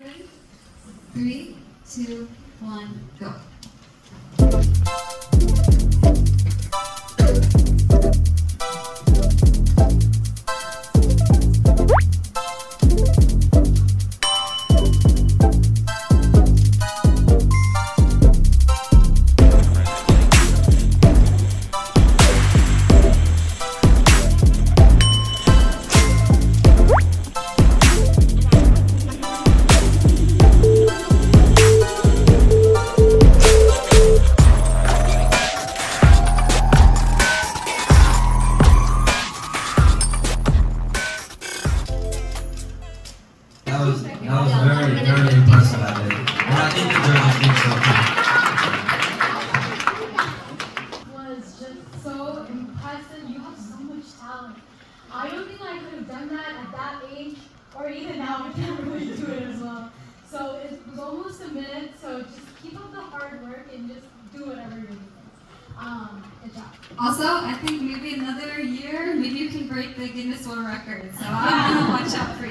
Ready? 3, 2, 1, go. That was very, very impressive, Advik. And I think the judges think so too. Was just so impressive. You have so much talent. I don't think I could have done that at that age, or even now I can't really do it as well. So it was almost a minute, so just keep up the hard work and just do whatever you're doing. Good job. Also, I think maybe another year, maybe you can break the Guinness World Record. So I'm gonna watch out for you.